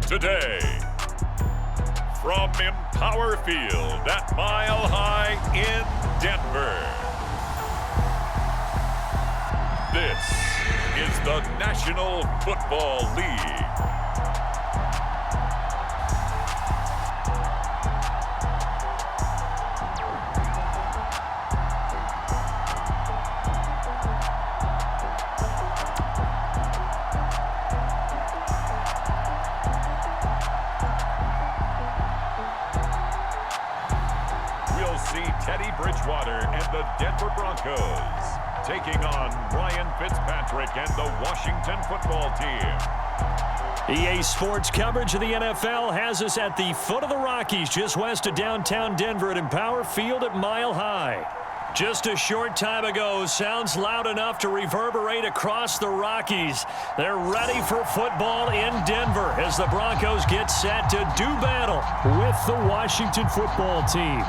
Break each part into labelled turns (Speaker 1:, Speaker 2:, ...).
Speaker 1: Today, from Empower Field at Mile High in Denver, this is the National Football League. Teddy Bridgewater and the Denver Broncos taking on Ryan Fitzpatrick and the Washington Football Team.
Speaker 2: EA Sports coverage of the NFL has us at the foot of the Rockies, just west of downtown Denver at Empower Field at Mile High. Just a short time ago, sounds loud enough to reverberate across the Rockies. They're ready for football in Denver as the Broncos get set to do battle with the Washington Football Team.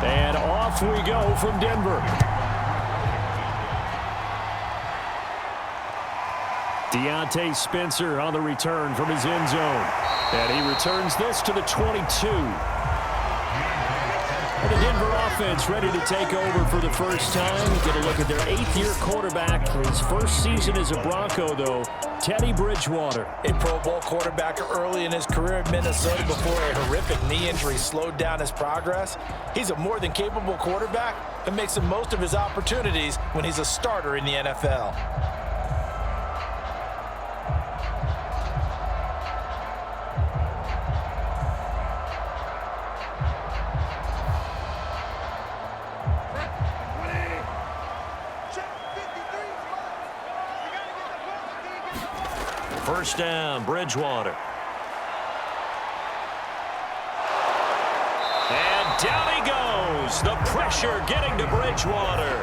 Speaker 2: And off we go from Denver. Deontay Spencer on the return from his end zone. And he returns this to the 22. And the Denver offense ready to take over for the first time. Get a look at their 8th-year quarterback. His first season as a Bronco, though, Teddy Bridgewater.
Speaker 3: A Pro Bowl quarterback early in his career in Minnesota before a horrific knee injury slowed down his progress. He's a more than capable quarterback and makes the most of his opportunities when he's a starter in the NFL.
Speaker 2: First down, Bridgewater. And down he goes. The pressure getting to Bridgewater.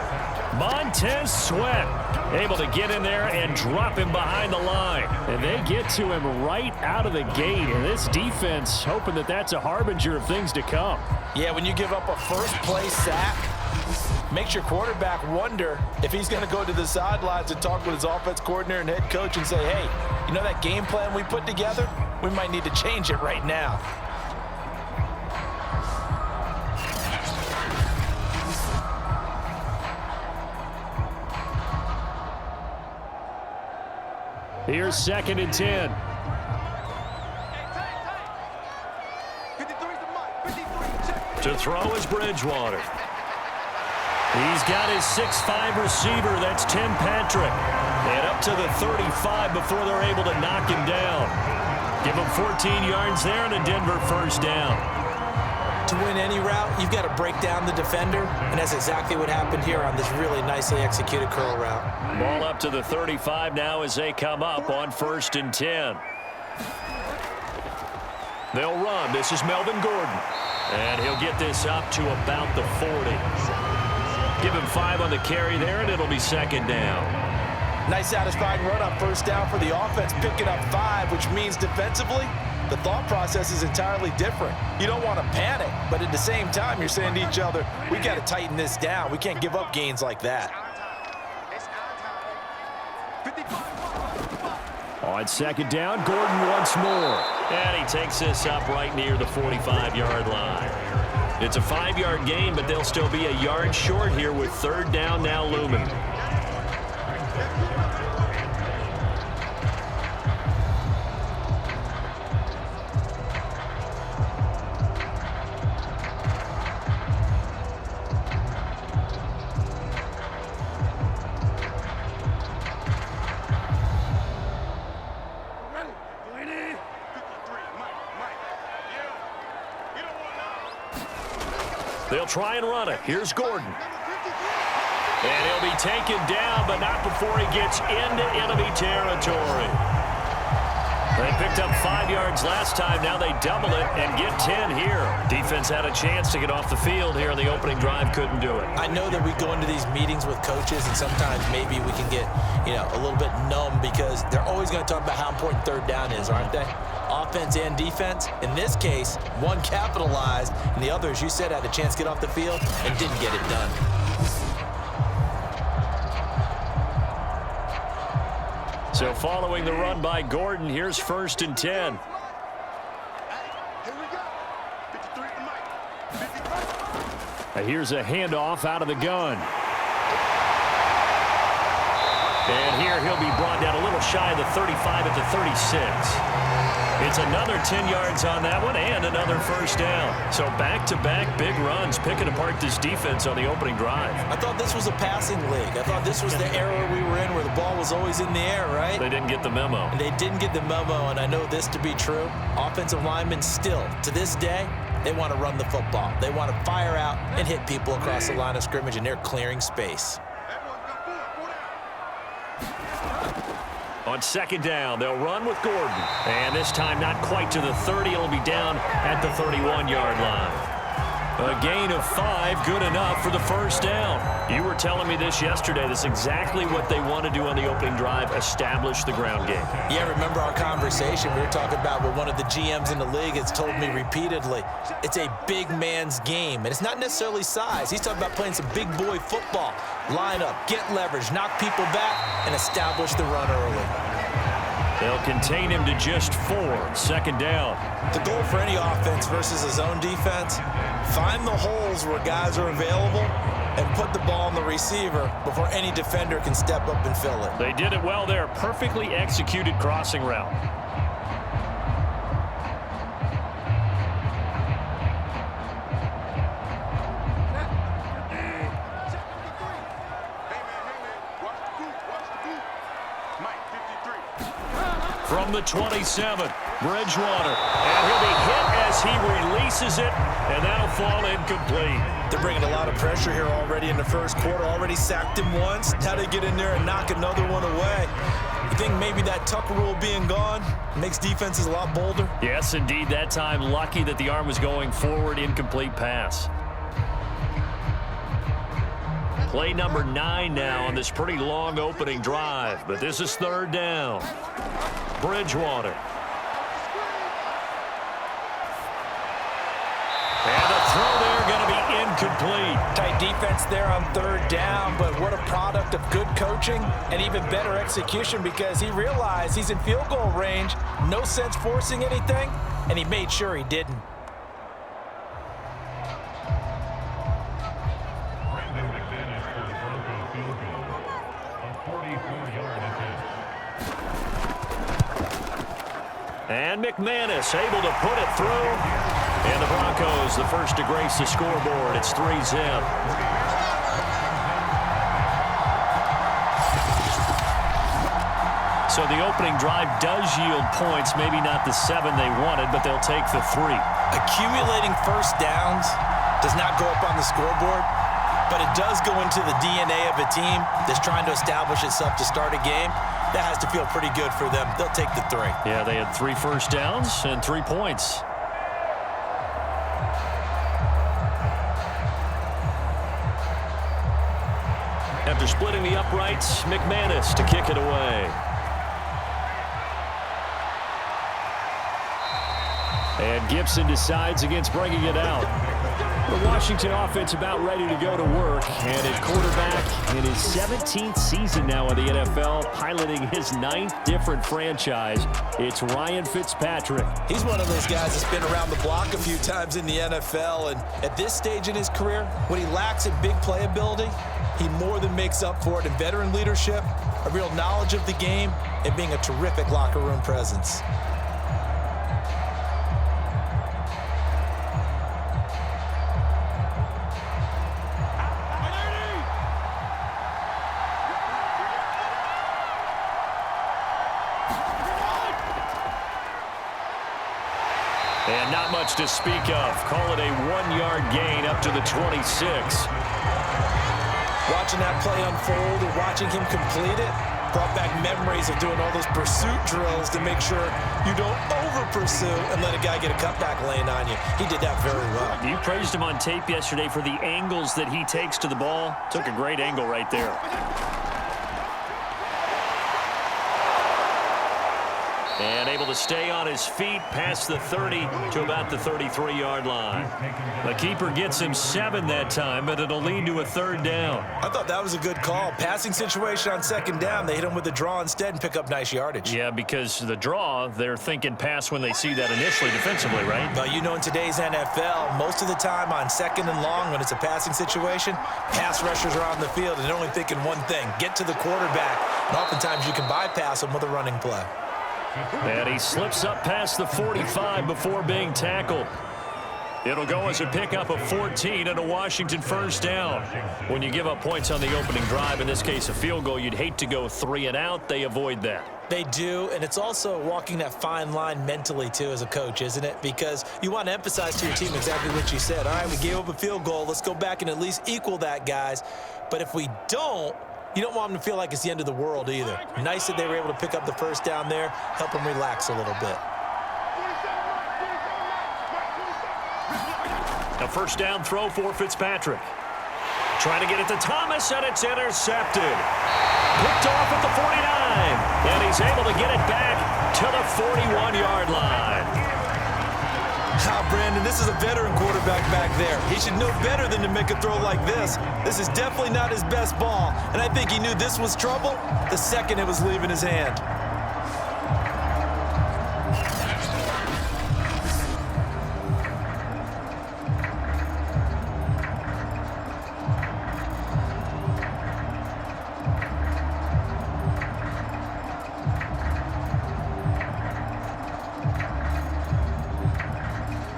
Speaker 2: Montez Sweat able to get in there and drop him behind the line. And they get to him right out of the gate. And this defense hoping that that's a harbinger of things to come.
Speaker 3: Yeah, when you give up a first-place sack, makes your quarterback wonder if he's going to go to the sidelines and talk with his offense coordinator and head coach and say, hey, you know that game plan we put together? We might need to change it right now.
Speaker 2: Here's 2nd and 10. To throw is Bridgewater. He's got his 6'5" receiver. That's Tim Patrick. And up to the 35 before they're able to knock him down. Give him 14 yards there and a Denver first down.
Speaker 3: To win any route, you've got to break down the defender, and that's exactly what happened here on this really nicely executed curl route.
Speaker 2: Ball up to the 35 now as they come up on 1st and 10. They'll run. This is Melvin Gordon. And he'll get this up to about the 40. Give him 5 on the carry there, and it'll be 2nd down.
Speaker 3: Nice satisfying run on 1st down for the offense, picking up 5, which means defensively, the thought process is entirely different. You don't want to panic, but at the same time, you're saying to each other, we got to tighten this down. We can't give up gains like that.
Speaker 2: On 2nd down, Gordon once more. And he takes this up right near the 45-yard line. It's a 5-yard gain, but they'll still be a yard short here with 3rd down now looming. They'll try and run it. Here's Gordon. And he'll be taken down, but not before he gets into enemy territory. They picked up 5 yards last time. Now they double it and get 10 here. Defense had a chance to get off the field here in the opening drive. Couldn't do it.
Speaker 3: I know that we go into these meetings with coaches, and sometimes maybe we can get, a little bit numb because they're always going to talk about how important third down is, aren't they? Offense and defense. In this case, one capitalized, and the other, as you said, had a chance to get off the field and didn't get it done.
Speaker 2: So following the run by Gordon, here's 1st and 10. Here's a handoff out of the gun. And here he'll be brought down a little shy of the 35 at the 36. It's another 10 yards on that one and another 1st down. So back-to-back big runs, picking apart this defense on the opening drive.
Speaker 3: I thought this was a passing league. I thought this was the era we were in where the ball was always in the air, right?
Speaker 2: They didn't get the memo.
Speaker 3: And they didn't get the memo, and I know this to be true. Offensive linemen still, to this day, they want to run the football. They want to fire out and hit people across the line of scrimmage, and they're clearing space.
Speaker 2: On 2nd down, they'll run with Gordon. And this time not quite to the 30. It'll be down at the 31-yard line. A gain of 5, good enough for the 1st down. You were telling me this yesterday. That's exactly what they want to do on the opening drive, establish the ground game.
Speaker 3: Yeah, remember our conversation. We were talking about what one of the GMs in the league has told me repeatedly. It's a big man's game, and it's not necessarily size. He's talking about playing some big boy football. Line up, get leverage, knock people back, and establish the run early.
Speaker 2: They'll contain him to just 4. 2nd down.
Speaker 3: The goal for any offense versus a zone defense, find the holes where guys are available and put the ball on the receiver before any defender can step up and fill it.
Speaker 2: They did it well there. Perfectly executed crossing route. From the 27, Bridgewater. And he'll be hit as he releases it, and that'll fall incomplete.
Speaker 3: They're bringing a lot of pressure here already in the first quarter. Already sacked him once. Now they get in there and knock another one away. You think maybe that tuck rule being gone makes defenses a lot bolder?
Speaker 2: Yes, indeed. That time, lucky that the arm was going forward, incomplete pass. Play number 9 now on this pretty long opening drive, but this is 3rd down. Bridgewater. And the throw there going to be incomplete.
Speaker 3: Tight defense there on 3rd down, but what a product of good coaching and even better execution because he realized he's in field goal range, no sense forcing anything, and he made sure he didn't.
Speaker 2: And McManus able to put it through. And the Broncos, the first to grace the scoreboard. It's 3-zip. So the opening drive does yield points. Maybe not the 7 they wanted, but they'll take the 3.
Speaker 3: Accumulating 1st downs does not go up on the scoreboard, but it does go into the DNA of a team that's trying to establish itself to start a game. That has to feel pretty good for them. They'll take the 3.
Speaker 2: Yeah, they had 3 first downs and 3 points. After splitting the uprights, McManus to kick it away. And Gibson decides against bringing it out. The Washington offense about ready to go to work. And at quarterback in his 17th season now in the NFL, piloting his 9th different franchise, it's Ryan Fitzpatrick.
Speaker 3: He's one of those guys that's been around the block a few times in the NFL. And at this stage in his career, when he lacks in big playability, he more than makes up for it in veteran leadership, a real knowledge of the game, and being a terrific locker room presence.
Speaker 2: And not much to speak of. Call it a 1-yard gain up to the 26.
Speaker 3: Watching that play unfold and watching him complete it brought back memories of doing all those pursuit drills to make sure you don't over-pursue and let a guy get a cutback lane on you. He did that very well.
Speaker 2: You praised him on tape yesterday for the angles that he takes to the ball. Took a great angle right there. And able to stay on his feet past the 30 to about the 33-yard line. The keeper gets him 7 that time, but it'll lead to a 3rd down.
Speaker 3: I thought that was a good call. Passing situation on 2nd down. They hit him with the draw instead and pick up nice yardage.
Speaker 2: Yeah, because the draw, they're thinking pass when they see that initially defensively, right?
Speaker 3: But you know, in today's NFL, most of the time on 2nd and long when it's a passing situation, pass rushers are on the field and they're only thinking one thing, get to the quarterback. And oftentimes you can bypass them with a running play.
Speaker 2: And he slips up past the 45 before being tackled. It'll go as a pickup of 14 and a Washington 1st down. When you give up points on the opening drive, in this case a field goal, you'd hate to go 3 and out. They avoid that.
Speaker 3: They do, and it's also walking that fine line mentally, too, as a coach, isn't it? Because you want to emphasize to your team exactly what you said. All right, we gave up a field goal. Let's go back and at least equal that, guys. But if we don't, you don't want them to feel like it's the end of the world either. Nice that they were able to pick up the 1st down there, help them relax a little bit.
Speaker 2: A 1st down throw for Fitzpatrick. Trying to get it to Thomas, and it's intercepted. Picked off at the 49, and he's able to get it back to the 41-yard line.
Speaker 3: Brandon, this is a veteran quarterback back there. He should know better than to make a throw like this. This is definitely not his best ball, and I think he knew this was trouble the second it was leaving his hand.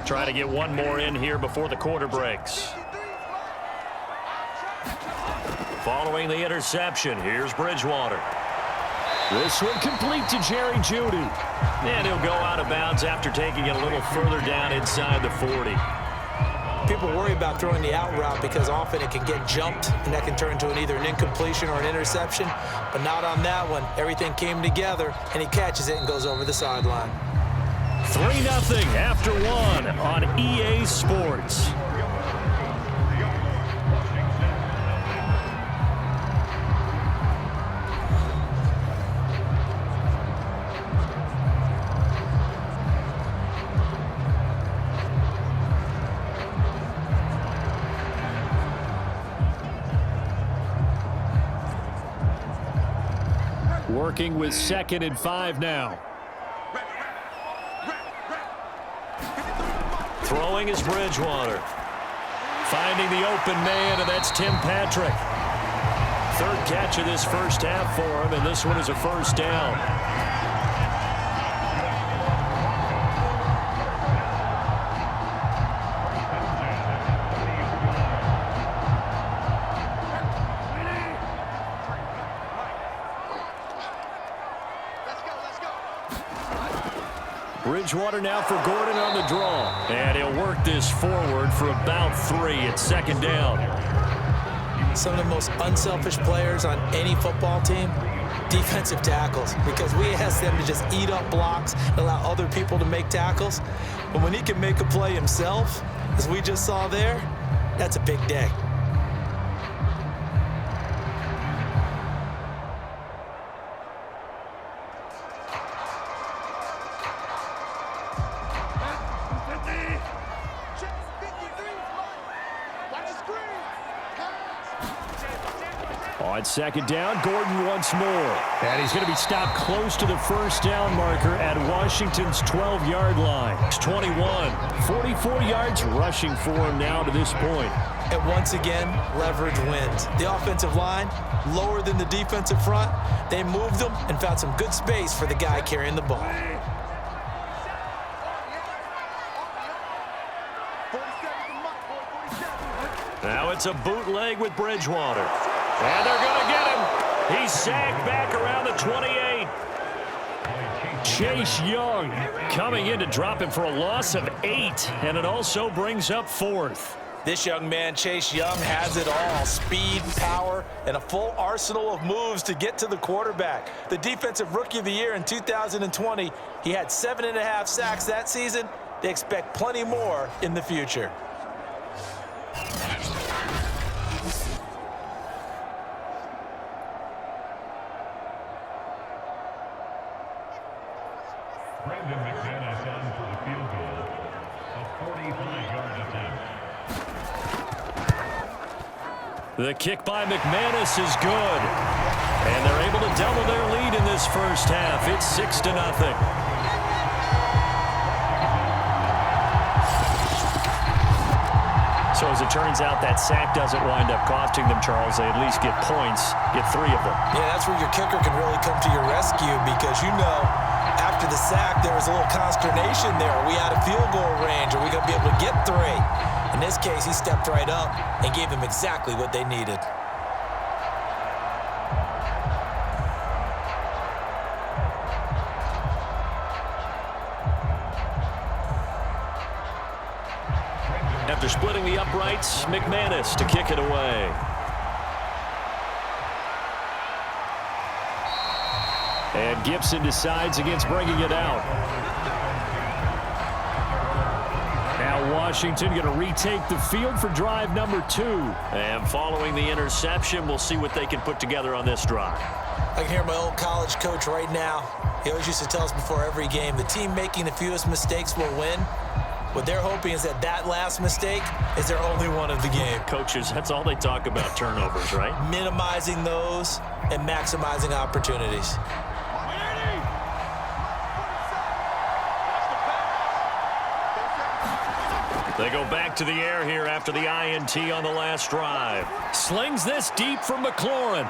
Speaker 2: Try to get one more in here before the quarter breaks. Following the interception, here's Bridgewater. This one complete to Jerry Jeudy. And he'll go out of bounds after taking it a little further down inside the 40.
Speaker 3: People worry about throwing the out route because often it can get jumped, and that can turn into either an incompletion or an interception. But not on that one. Everything came together, and he catches it and goes over the sideline.
Speaker 2: 3-0 after 1 on EA Sports. Working with 2nd and 5 now. Throwing is Bridgewater. Finding the open man, and that's Tim Patrick. 3rd catch of this 1st half for him, and this one is a 1st down. Bridgewater now for Gordon on the draw. And he'll work this forward for about 3 at 2nd down.
Speaker 3: Some of the most unselfish players on any football team, defensive tackles, because we ask them to just eat up blocks and allow other people to make tackles. But when he can make a play himself, as we just saw there, that's a big day.
Speaker 2: On 2nd down, Gordon once more. And he's going to be stopped close to the 1st down marker at Washington's 12-yard line. It's 21, 44 yards rushing for him now to this point.
Speaker 3: And once again, leverage wins. The offensive line, lower than the defensive front. They moved them and found some good space for the guy carrying the ball.
Speaker 2: Now it's a bootleg with Bridgewater. And they're going to get him. He's sacked back around the 28. Chase Young coming in to drop him for a loss of 8. And it also brings up 4th.
Speaker 3: This young man, Chase Young, has it all. Speed, power, and a full arsenal of moves to get to the quarterback. The Defensive Rookie of the Year in 2020, he had 7.5 sacks that season. They expect plenty more in the future.
Speaker 1: Brandon McManus on for the field goal. A 45-yard attempt.
Speaker 2: The kick by McManus is good. And they're able to double their lead in this first half. It's 6-0. So as it turns out, that sack doesn't wind up costing them, Charles. They at least get points, get 3 of them.
Speaker 3: Yeah, that's where your kicker can really come to your rescue because after the sack, there was a little consternation there. Are we out of field goal range? Are we going to be able to get 3? In this case, he stepped right up and gave them exactly what they needed.
Speaker 2: After splitting the uprights, McManus to kick it away. And Gibson decides against bringing it out. Now Washington going to retake the field for drive number 2. And following the interception, we'll see what they can put together on this drive.
Speaker 3: I can hear my old college coach right now. He always used to tell us before every game, the team making the fewest mistakes will win. What they're hoping is that last mistake is their only one of the game.
Speaker 2: Coaches, that's all they talk about, turnovers, right?
Speaker 3: Minimizing those and maximizing opportunities.
Speaker 2: They go back to the air here after the INT on the last drive. Slings this deep from McLaurin.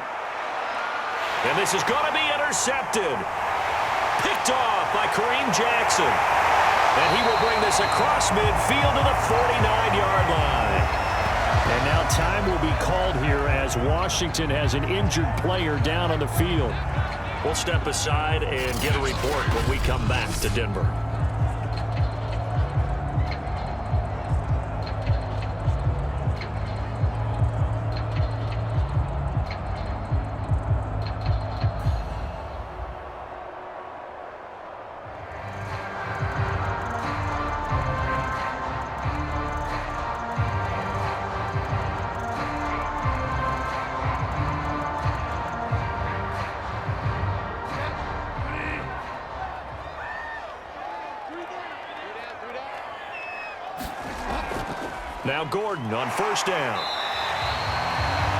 Speaker 2: And this is going to be intercepted. Picked off by Kareem Jackson. And he will bring this across midfield to the 49-yard line. And now time will be called here as Washington has an injured player down on the field. We'll step aside and get a report when we come back to Denver. Now Gordon on first down.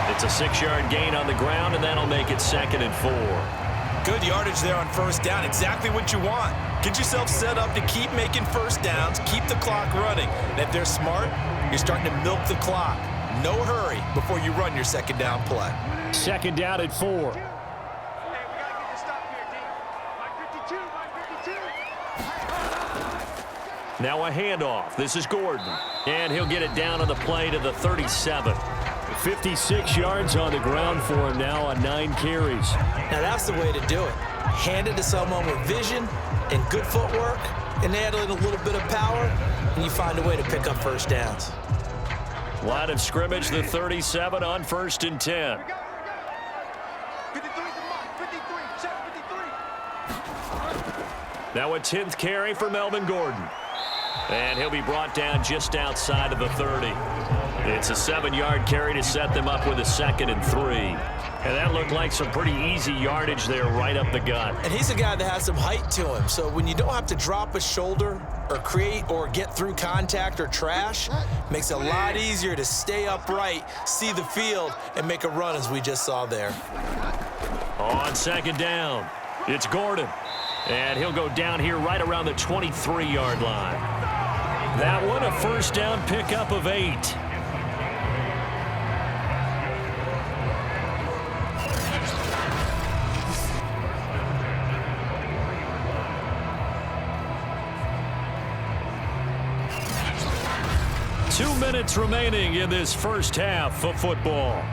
Speaker 2: It's a 6-yard gain on the ground, and that'll make it 2nd and 4.
Speaker 3: Good yardage there on first down. Exactly what you want. Get yourself set up to keep making first downs, keep the clock running. And if they're smart, you're starting to milk the clock. No hurry before you run your second down play.
Speaker 2: 2nd down at 4. Now a handoff. This is Gordon. And he'll get it down on the play to the 37. 56 yards on the ground for him now on 9 carries.
Speaker 3: Now that's the way to do it. Hand it to someone with vision and good footwork, and add in a little bit of power, and you find a way to pick up first downs.
Speaker 2: Line of scrimmage, the 37 on 1st and 10. Now a 10th carry for Melvin Gordon. And he'll be brought down just outside of the 30. It's a 7-yard carry to set them up with a 2nd and 3. And that looked like some pretty easy yardage there right up the gut.
Speaker 3: And he's a guy that has some height to him. So when you don't have to drop a shoulder or create or get through contact or trash, makes it a lot easier to stay upright, see the field, and make a run as we just saw there.
Speaker 2: On 2nd down, it's Gordon. And he'll go down here right around the 23-yard line. That one a first down pickup of 8. Two minutes remaining in this first half of football.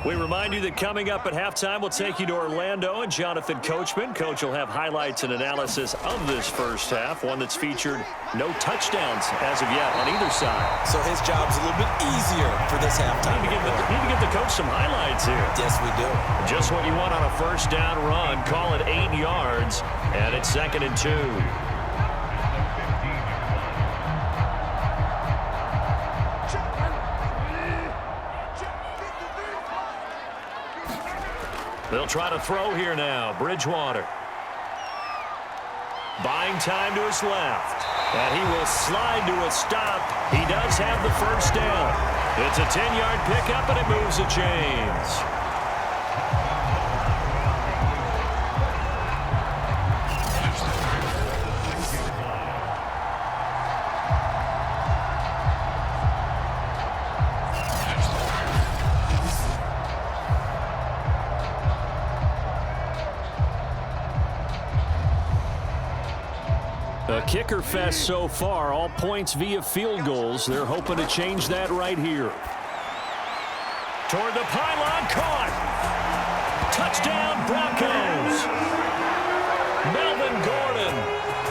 Speaker 2: We remind you that coming up at halftime, we'll take you to Orlando and Jonathan Coachman. Coach will have highlights and analysis of this first half, one that's featured no touchdowns as of yet on either side.
Speaker 3: So his job's a little bit easier for this halftime.
Speaker 2: Need to give the coach some highlights here.
Speaker 3: Yes, we do.
Speaker 2: Just what you want on a first down run. Call it 8 yards, and it's 2nd and 2. They'll try to throw here now. Bridgewater. Buying time to his left. And he will slide to a stop. He does have the first down. It's a 10-yard pickup, and it moves the chains. A kicker fest so far, all points via field goals. They're hoping to change that right here. Toward the pylon, caught. Touchdown, Broncos. Melvin Gordon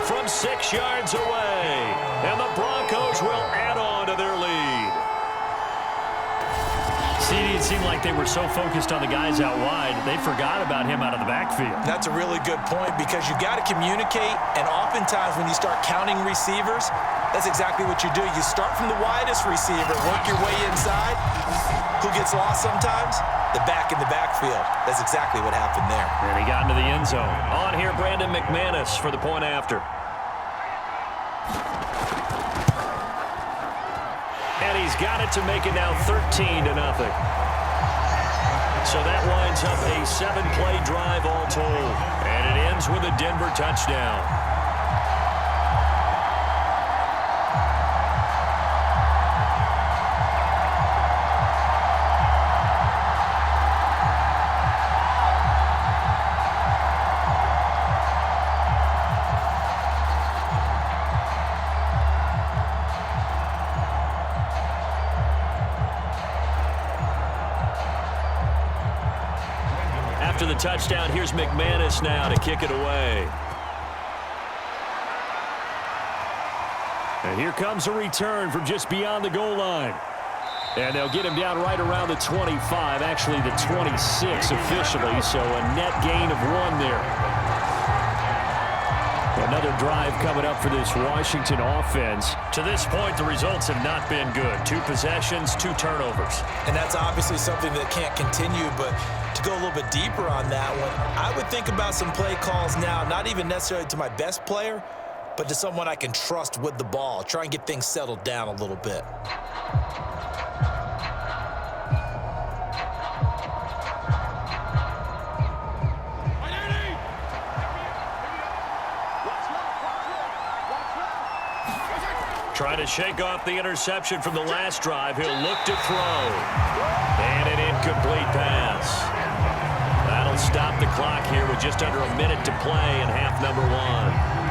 Speaker 2: from 6 yards away. And the Broncos will add on to their lead. See, it seemed like they were so focused on the guys out wide, they forgot about him out of the backfield.
Speaker 3: That's a really good point because you got to communicate, and oftentimes when you start counting receivers, that's exactly what you do. You start from the widest receiver, work your way inside. Who gets lost sometimes? The back in the backfield. That's exactly what happened there.
Speaker 2: And he got into the end zone. On here, Brandon McManus for the point after. And he's got it to make it now 13-0. So that winds up a 7-play drive all told. And it ends with a Denver touchdown. After the touchdown, here's McManus now to kick it away. And here comes a return from just beyond the goal line. And they'll get him down right around the 25, actually the 26 officially, so a net gain of 1 there. Another drive coming up for this Washington offense. To this point, the results have not been good. 2 possessions, 2 turnovers.
Speaker 3: And that's obviously something that can't continue, but to go a little bit deeper on that one, I would think about some play calls now, not even necessarily to my best player, but to someone I can trust with the ball. Try and get things settled down a little bit.
Speaker 2: Trying to shake off the interception from the last drive. He'll look to throw. And an incomplete pass. That'll stop the clock here with just under a minute to play in half number 1.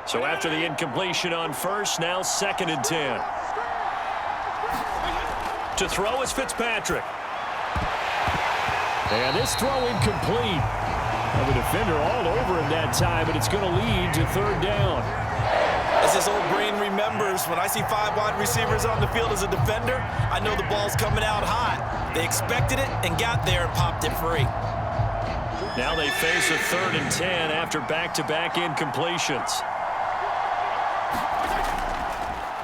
Speaker 2: So after the incompletion on first, now 2nd and 10. To throw is Fitzpatrick. And this throw incomplete. And the defender all over him that time, but it's going to lead to 3rd down.
Speaker 3: As this old brain remembers, when I see 5 wide receivers on the field as a defender, I know the ball's coming out hot. They expected it and got there and popped it free.
Speaker 2: Now they face a 3rd and 10 after back-to-back incompletions.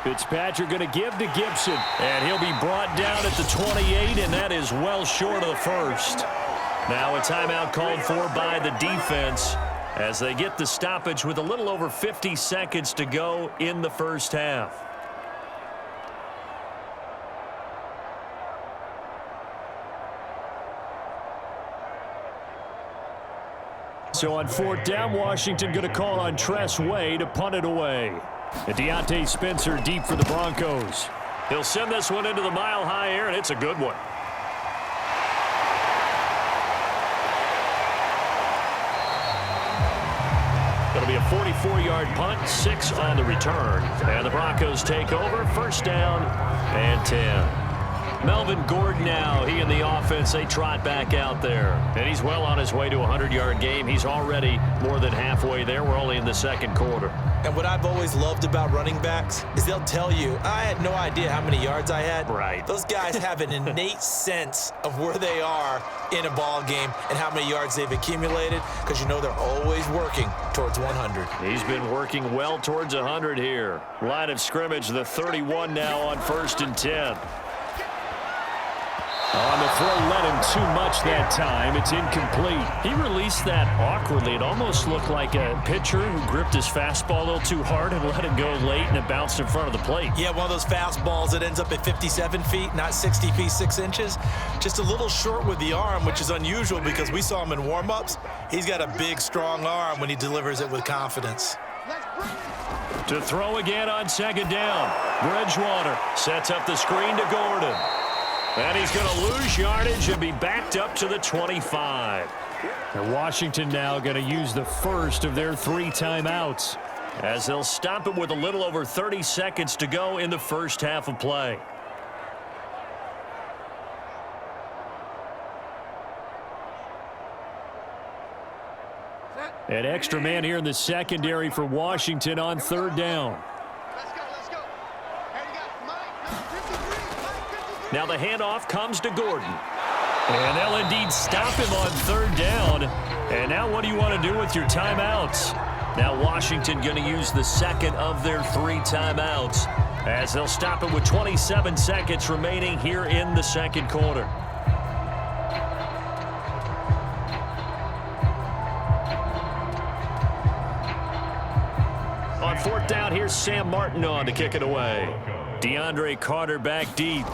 Speaker 2: Fitzpatrick going to give to Gibson, and he'll be brought down at the 28, and that is well short of the first. Now a timeout called for by the defense as they get the stoppage with a little over 50 seconds to go in the first half. So on 4th down, Washington going to call on Tress Way to punt it away. And Deontay Spencer deep for the Broncos. He'll send this one into the mile-high air, and it's a good one. It'll be a 44-yard punt, 6 on the return. And the Broncos take over, first down and 10. Melvin Gordon now, he and the offense, they trot back out there. And he's well on his way to a 100-yard game. He's already more than halfway there. We're only in the second quarter.
Speaker 3: And what I've always loved about running backs is they'll tell you, I had no idea how many yards I had.
Speaker 2: Right.
Speaker 3: Those guys have an innate sense of where they are in a ball game and how many yards they've accumulated, because you know they're always working towards 100.
Speaker 2: He's been working well towards 100 here. Line of scrimmage, the 31 now on 1st and 10. On the throw, led him too much that time. It's incomplete. He released that awkwardly. It almost looked like a pitcher who gripped his fastball a little too hard and let it go late, and it bounced in front of the plate.
Speaker 3: Yeah, one of those fastballs that ends up at 57 feet, not 60 feet, 6 inches. Just a little short with the arm, which is unusual because we saw him in warm-ups. He's got a big, strong arm when he delivers it with confidence.
Speaker 2: To throw again on 2nd down. Bridgewater sets up the screen to Gordon. And he's going to lose yardage and be backed up to the 25. And Washington now going to use the first of their 3 timeouts, as they'll stop it with a little over 30 seconds to go in the first half of play. An extra man here in the secondary for Washington on 3rd down. Now the handoff comes to Gordon. And they'll indeed stop him on 3rd down. And now what do you want to do with your timeouts? Now Washington going to use the second of their 3 timeouts, as they'll stop it with 27 seconds remaining here in the second quarter. On 4th down, here's Sam Martin on to kick it away. DeAndre Carter back deep.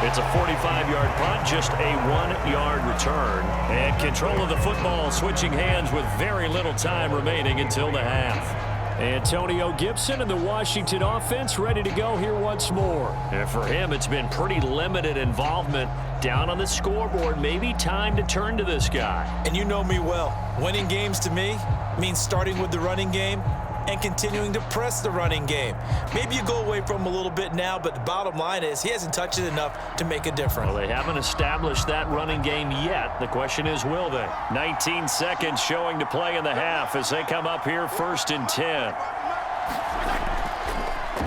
Speaker 2: It's a 45-yard punt, just a 1-yard return. And control of the football switching hands with very little time remaining until the half. Antonio Gibson and the Washington offense ready to go here once more. And for him, it's been pretty limited involvement down on the scoreboard. Maybe time to turn to this guy.
Speaker 3: And you know me well. Winning games to me means starting with the running game and continuing to press the running game. Maybe you go away from him a little bit now, but the bottom line is he hasn't touched it enough to make a difference.
Speaker 2: Well, they haven't established that running game yet. The question is, will they? 19 seconds showing to play in the half as they come up here 1st and 10.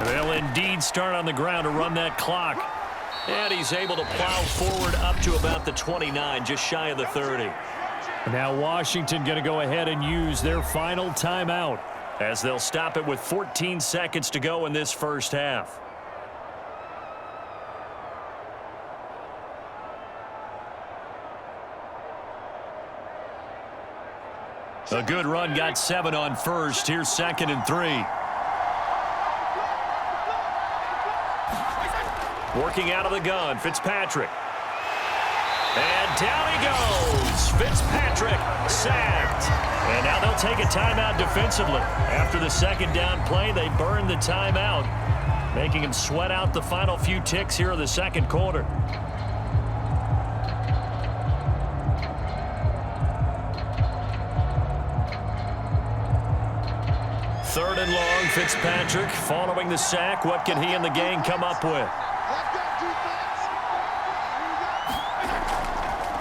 Speaker 2: They'll indeed start on the ground to run that clock. And he's able to plow forward up to about the 29, just shy of the 30. Now Washington going to go ahead and use their final timeout, as they'll stop it with 14 seconds to go in this first half. A good run, got 7 on 1st. Here's 2nd and 3. Working out of the gun, Fitzpatrick. And down he goes. Fitzpatrick sacked. And now they'll take a timeout defensively. After the 2nd down play, they burn the timeout, making him sweat out the final few ticks here in the second quarter. Third and long, Fitzpatrick following the sack. What can he and the gang come up with?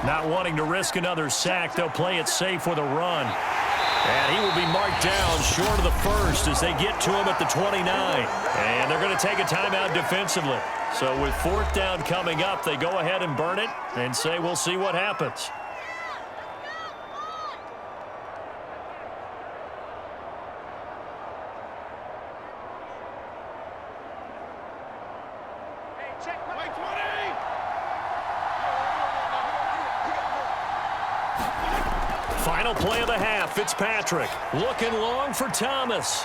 Speaker 2: Not wanting to risk another sack, they'll play it safe with a run. And he will be marked down short of the first as they get to him at the 29. And they're going to take a timeout defensively. So with 4th down coming up, they go ahead and burn it and say we'll see what happens. Final play of the half, Fitzpatrick looking long for Thomas.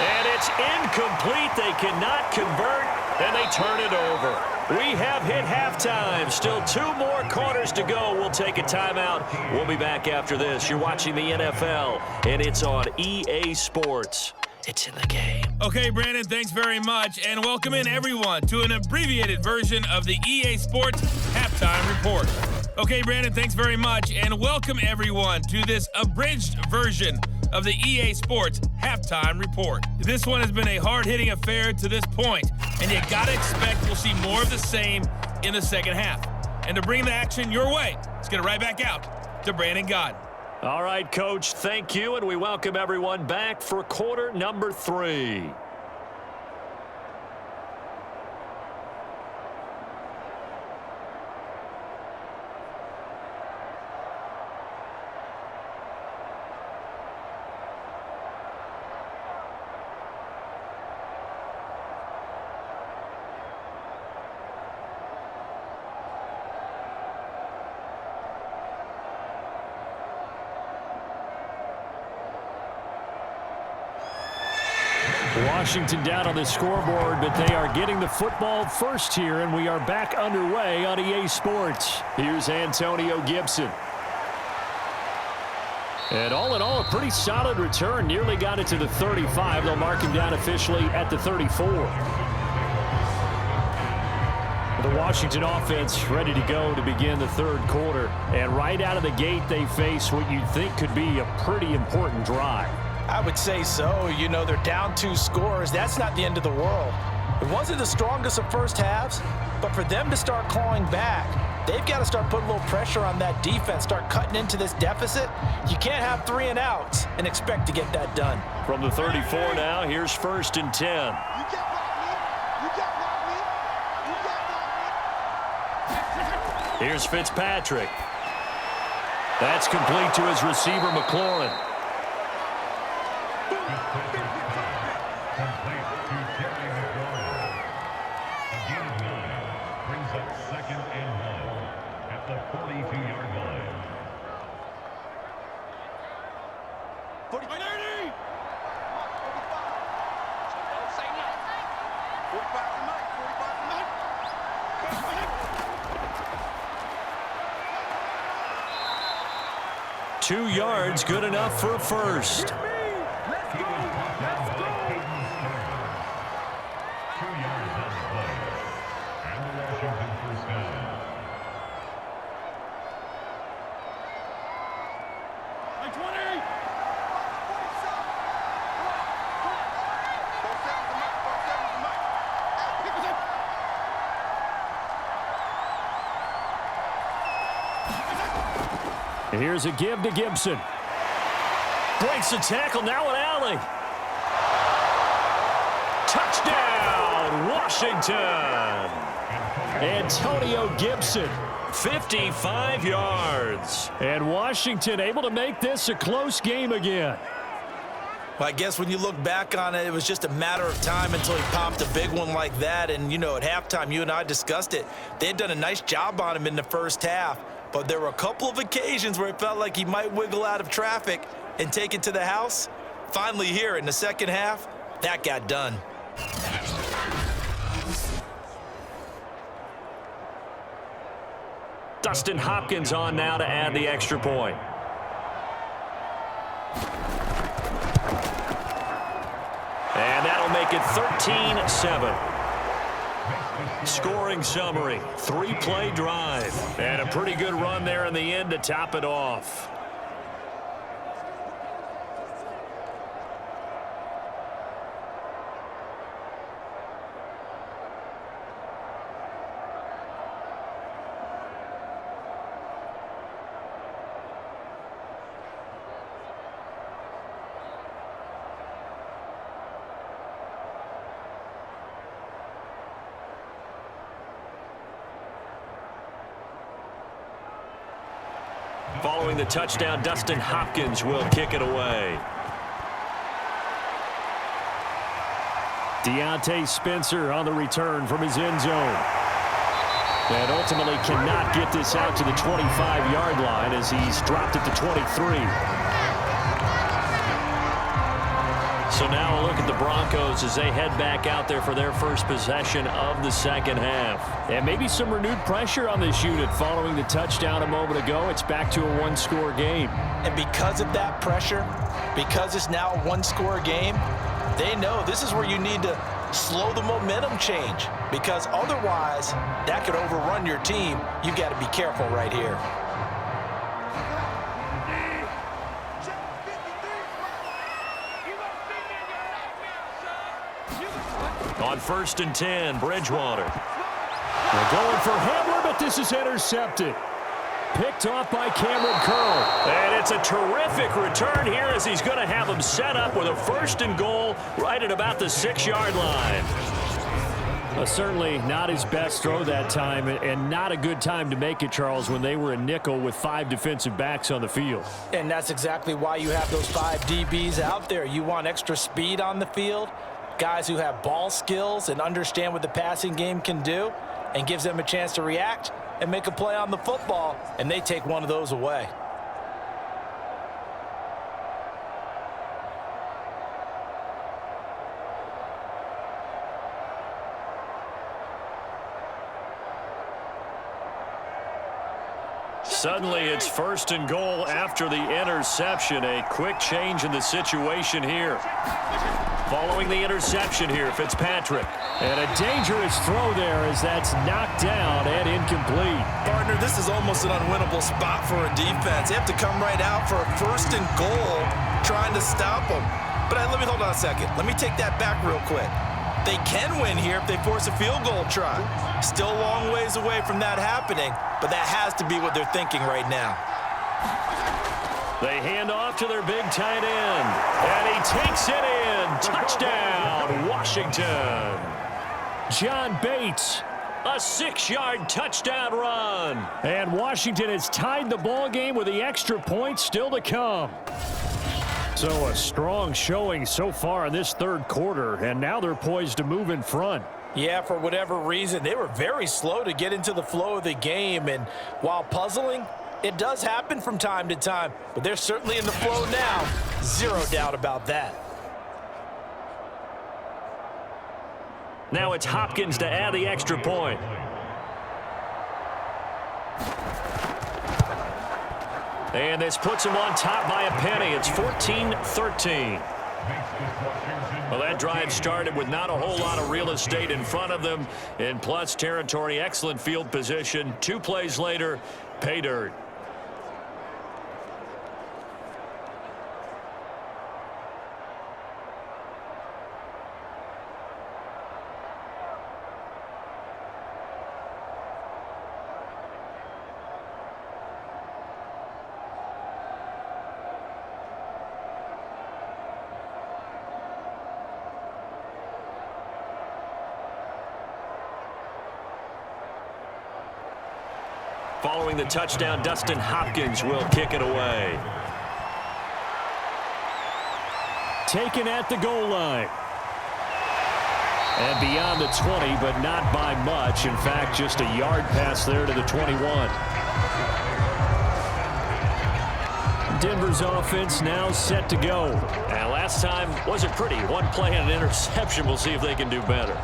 Speaker 2: And it's incomplete. They cannot convert, and they turn it over. We have hit halftime. Still 2 more quarters to go. We'll take a timeout. We'll be back after this. You're watching the NFL, and it's on EA Sports. It's in the game.
Speaker 4: Okay, Brandon, thanks very much. And welcome in, everyone, to an abbreviated version of the EA Sports Halftime Report. Okay, Brandon, thanks very much. And welcome, everyone, to this abridged version of the EA Sports Halftime Report. This one has been a hard-hitting affair to this point, and you gotta expect we'll see more of the same in the second half. And to bring the action your way, let's get it right back out to Brandon Gaudin.
Speaker 2: All right, Coach, thank you, and we welcome everyone back for quarter number 3. Washington down on the scoreboard, but they are getting the football first here, and we are back underway on EA Sports. Here's Antonio Gibson. And all in all, a pretty solid return. Nearly got it to the 35. They'll mark him down officially at the 34. The Washington offense ready to go to begin the third quarter. And right out of the gate, they face what you'd think could be a pretty important drive.
Speaker 3: I would say so. You know, they're down 2 scores. That's not the end of the world. It wasn't the strongest of first halves, but for them to start clawing back, they've got to start putting a little pressure on that defense, start cutting into this deficit. You can't have 3 and outs and expect to get that done.
Speaker 2: From the 34 now, here's 1st and 10. Here's Fitzpatrick. That's complete to his receiver, McLaurin.
Speaker 1: Brings up 2nd and 1 at the 42-yard line.
Speaker 5: 40. 45
Speaker 2: 2 yards, good enough for a first. Here's a give to Gibson. Breaks the tackle, now an alley. Touchdown, Washington. Antonio Gibson, 55 yards. And Washington able to make this a close game again.
Speaker 3: Well, I guess when you look back on it, it was just a matter of time until he popped a big one like that. And, you know, at halftime, you and I discussed it. They had done a nice job on him in the first half. But there were a couple of occasions where it felt like he might wiggle out of traffic and take it to the house. Finally here in the second half, that got done.
Speaker 2: Dustin Hopkins on now to add the extra point. And that'll make it 13-7. Scoring summary, 3-play drive. And a pretty good run there in the end to top it off. Following the touchdown, Dustin Hopkins will kick it away. Deontay Spencer on the return from his end zone. And ultimately cannot get this out to the 25-yard line as he's dropped it to 23. So now a look at the Broncos as they head back out there for their first possession of the second half.
Speaker 6: And maybe some renewed pressure on this unit following the touchdown a moment ago. It's back to a one-score game.
Speaker 3: And because of that pressure, because it's now a one-score game, they know this is where you need to slow the momentum change, because otherwise that could overrun your team. You've got to be careful right here.
Speaker 2: On 1st and 10, Bridgewater.
Speaker 6: They're going for Hamler, but this is intercepted. Picked off by Cameron Curl.
Speaker 2: And it's a terrific return here as he's going to have him set up with a 1st and goal right at about the 6-yard line.
Speaker 6: Certainly not his best throw that time, and not a good time to make it, Charles, when they were a nickel with 5 defensive backs on the field.
Speaker 3: And that's exactly why you have those 5 DBs out there. You want extra speed on the field, guys who have ball skills and understand what the passing game can do, and gives them a chance to react and make a play on the football, and they take one of those away.
Speaker 2: Suddenly it's 1st and goal after the interception. A quick change in the situation here. Following the interception here, Fitzpatrick.
Speaker 6: And a dangerous throw there as that's knocked down and incomplete.
Speaker 3: Partner, this is almost an unwinnable spot for a defense. They have to come right out for a 1st and goal trying to stop them. But let me hold on a second. Let me take that back real quick. They can win here if they force a field goal try. Still a long ways away from that happening, but that has to be what they're thinking right now.
Speaker 2: They hand off to their big tight end, and he takes it in. Touchdown, Washington.
Speaker 6: John Bates.
Speaker 2: A 6-yard touchdown run.
Speaker 6: And Washington has tied the ball game with the extra point still to come. So a strong showing so far in this third quarter, and now they're poised to move in front.
Speaker 3: Yeah, for whatever reason, they were very slow to get into the flow of the game, and while puzzling, it does happen from time to time, but they're certainly in the flow now. Zero doubt about that.
Speaker 2: Now it's Hopkins to add the extra point. And this puts him on top by a penny. It's 14-13. Well, that drive started with not a whole lot of real estate in front of them. In plus territory, excellent field position. 2 plays later, pay dirt. Following the touchdown, Dustin Hopkins will kick it away.
Speaker 6: Taken at the goal line. And beyond the 20, but not by much. In fact, just a yard pass there to the 21. Denver's offense now set to go.
Speaker 2: And last time wasn't pretty. 1 play and an interception. We'll see if they can do better.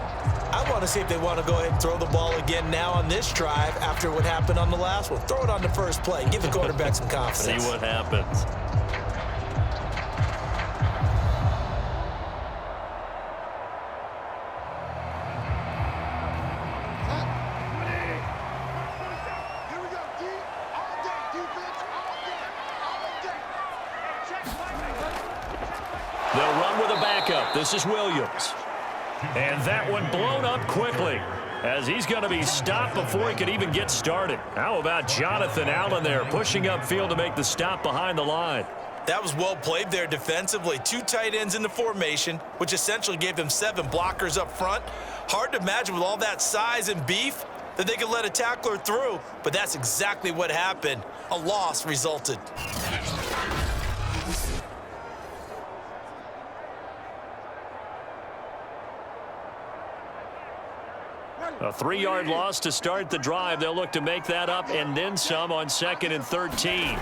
Speaker 3: I want to see if they want to go ahead and throw the ball again now on this drive after what happened on the last one. Throw it on the first play. Give the quarterback some confidence.
Speaker 2: See what happens. They'll run with a backup. This is Williams. And that one blown up quickly as he's going to be stopped before he could even get started. How about Jonathan Allen there pushing upfield to make the stop behind the line?
Speaker 3: That was well played there defensively. 2 tight ends in the formation, which essentially gave them 7 blockers up front. Hard to imagine with all that size and beef that they could let a tackler through, but that's exactly what happened. A loss resulted.
Speaker 2: A 3-yard loss to start the drive. They'll look to make that up and then some on 2nd and 13.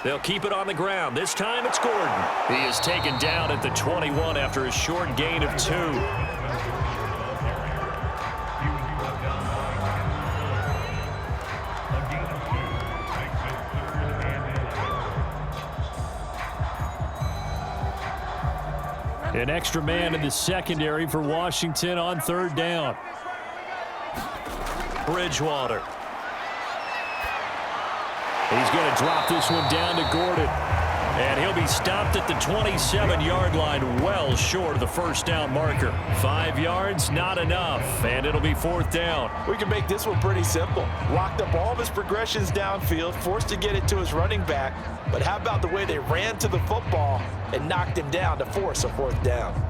Speaker 2: They'll keep it on the ground. This time it's Gordon. He is taken down at the 21 after a short gain of 2.
Speaker 6: An extra man in the secondary for Washington on 3rd down.
Speaker 2: Bridgewater. He's going to drop this one down to Gordon. And he'll be stopped at the 27-yard line, well short of the first down marker. 5 yards, not enough, and it'll be 4th down.
Speaker 3: We can make this one pretty simple. Locked up all of his progressions downfield, forced to get it to his running back. But how about the way they ran to the football and knocked him down to force a 4th down?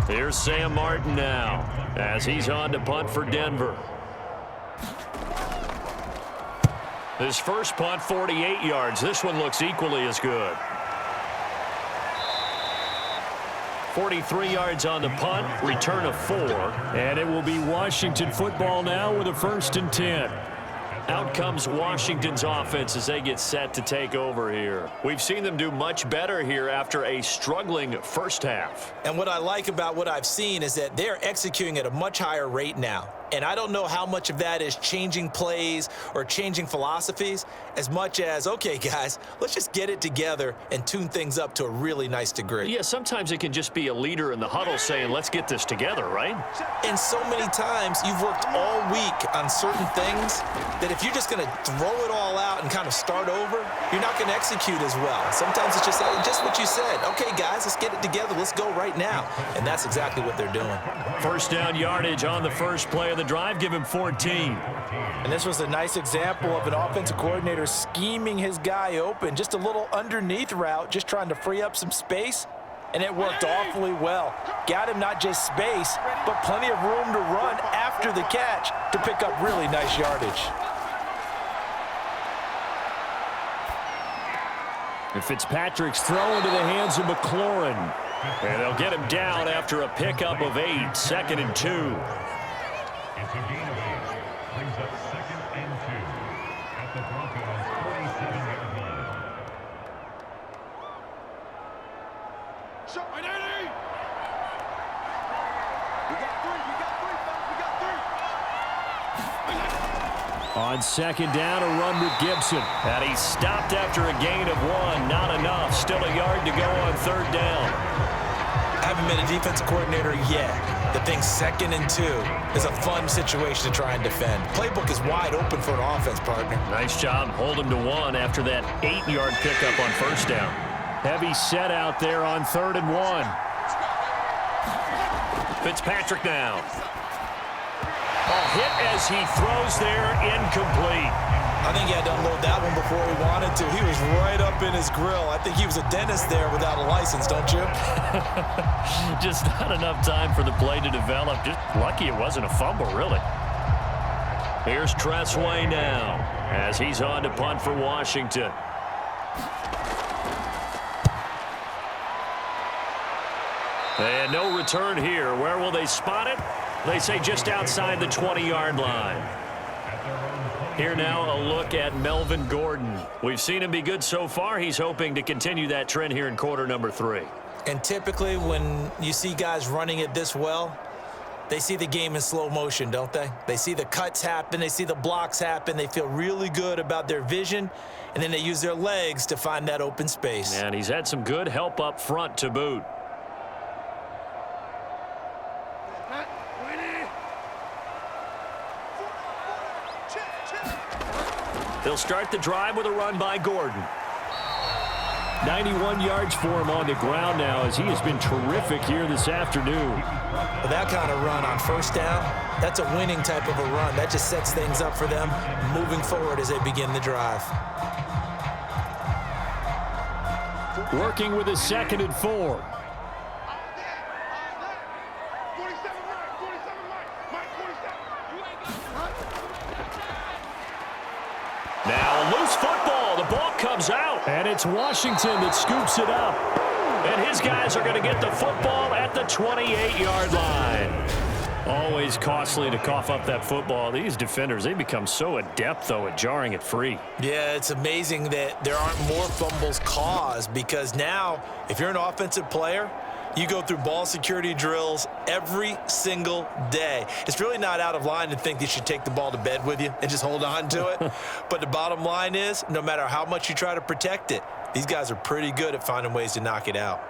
Speaker 2: Here's Sam Martin now as he's on to punt for Denver. His first punt, 48 yards. This one looks equally as good. 43 yards on the punt, return of 4.
Speaker 6: And it will be Washington football now with a 1st and 10.
Speaker 2: Out comes Washington's offense as they get set to take over here. We've seen them do much better here after a struggling first half.
Speaker 3: And what I like about what I've seen is that they're executing at a much higher rate now. And I don't know how much of that is changing plays or changing philosophies as much as, okay, guys, let's just get it together and tune things up to a really nice degree.
Speaker 2: Yeah, sometimes it can just be a leader in the huddle saying, let's get this together, right?
Speaker 3: And so many times you've worked all week on certain things that if you're just going to throw it all out and kind of start over, you're not going to execute as well. Sometimes it's just what you said. Okay, guys, let's get it together. Let's go right now. And that's exactly what they're doing.
Speaker 2: First down yardage on the first play of the drive. Give him 14.
Speaker 3: And this was a nice example of an offensive coordinator scheming his guy open. Just a little underneath route, just trying to free up some space. And it worked awfully well. Got him not just space, but plenty of room to run after the catch to pick up really nice yardage.
Speaker 6: And Fitzpatrick's throw into the hands of McLaurin.
Speaker 2: And they'll get him down after a pickup of 8, 2nd and 2.
Speaker 1: It's a gain of 8. Brings up 2nd and 2 at the Broncos' 47-yard line.
Speaker 5: Shot right there. We got 3. We got 3.
Speaker 6: On 2nd down, a run with Gibson.
Speaker 2: And he's stopped after a gain of 1. Not enough. Still a yard to go on 3rd down.
Speaker 3: I haven't been a defensive coordinator yet. The thing 2nd and 2 is a fun situation to try and defend. Playbook is wide open for an offense, partner.
Speaker 2: Nice job. Hold him to 1 after that 8-yard pickup on 1st down.
Speaker 6: Heavy set out there on 3rd and 1.
Speaker 2: Fitzpatrick now. A hit as he throws there, incomplete.
Speaker 3: I think he had to unload that one before he wanted to. He was right up in his grill. I think he was a dentist there without a license, don't you?
Speaker 2: Just not enough time for the play to develop. Just lucky it wasn't a fumble, really. Here's Tressway now as he's on to punt for Washington. And no return here. Where will they spot it? They say just outside the 20-yard line. Here now, a look at Melvin Gordon. We've seen him be good so far. He's hoping to continue that trend here in quarter number 3.
Speaker 3: And typically when you see guys running it this well, they see the game in slow motion, don't they? They see the cuts happen. They see the blocks happen. They feel really good about their vision. And then they use their legs to find that open space.
Speaker 2: And he's had some good help up front to boot. They'll start the drive with a run by Gordon.
Speaker 6: 91 yards for him on the ground now as he has been terrific here this afternoon.
Speaker 3: Well, that kind of run on 1st down, that's a winning type of a run. That just sets things up for them moving forward as they begin the drive.
Speaker 6: Working with a 2nd and 4.
Speaker 2: Now a loose football. The ball comes out.
Speaker 6: And it's Washington that scoops it up.
Speaker 2: And his guys are going to get the football at the 28-yard line. Always costly to cough up that football. These defenders, they become so adept, though, at jarring it free.
Speaker 3: Yeah, it's amazing that there aren't more fumbles caused, because now, if you're an offensive player, you go through ball security drills every single day. It's really not out of line to think you should take the ball to bed with you and just hold on to it. But the bottom line is, no matter how much you try to protect it, these guys are pretty good at finding ways to knock it out.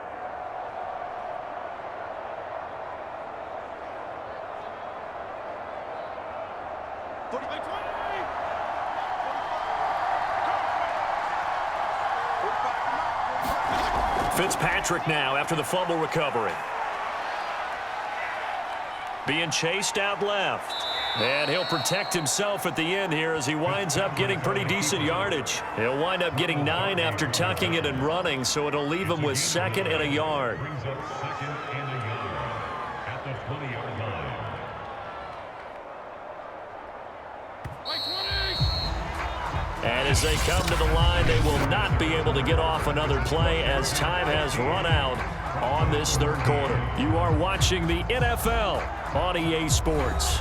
Speaker 2: Fitzpatrick now after the fumble recovery. Being chased out left. And he'll protect himself at the end here as he winds up getting pretty decent yardage. He'll wind up getting 9 after tucking it and running, so it'll leave him with 2nd and a yard. And as they come to the line, they will not be able to get off another play as time has run out on this third quarter. You are watching the NFL on EA Sports.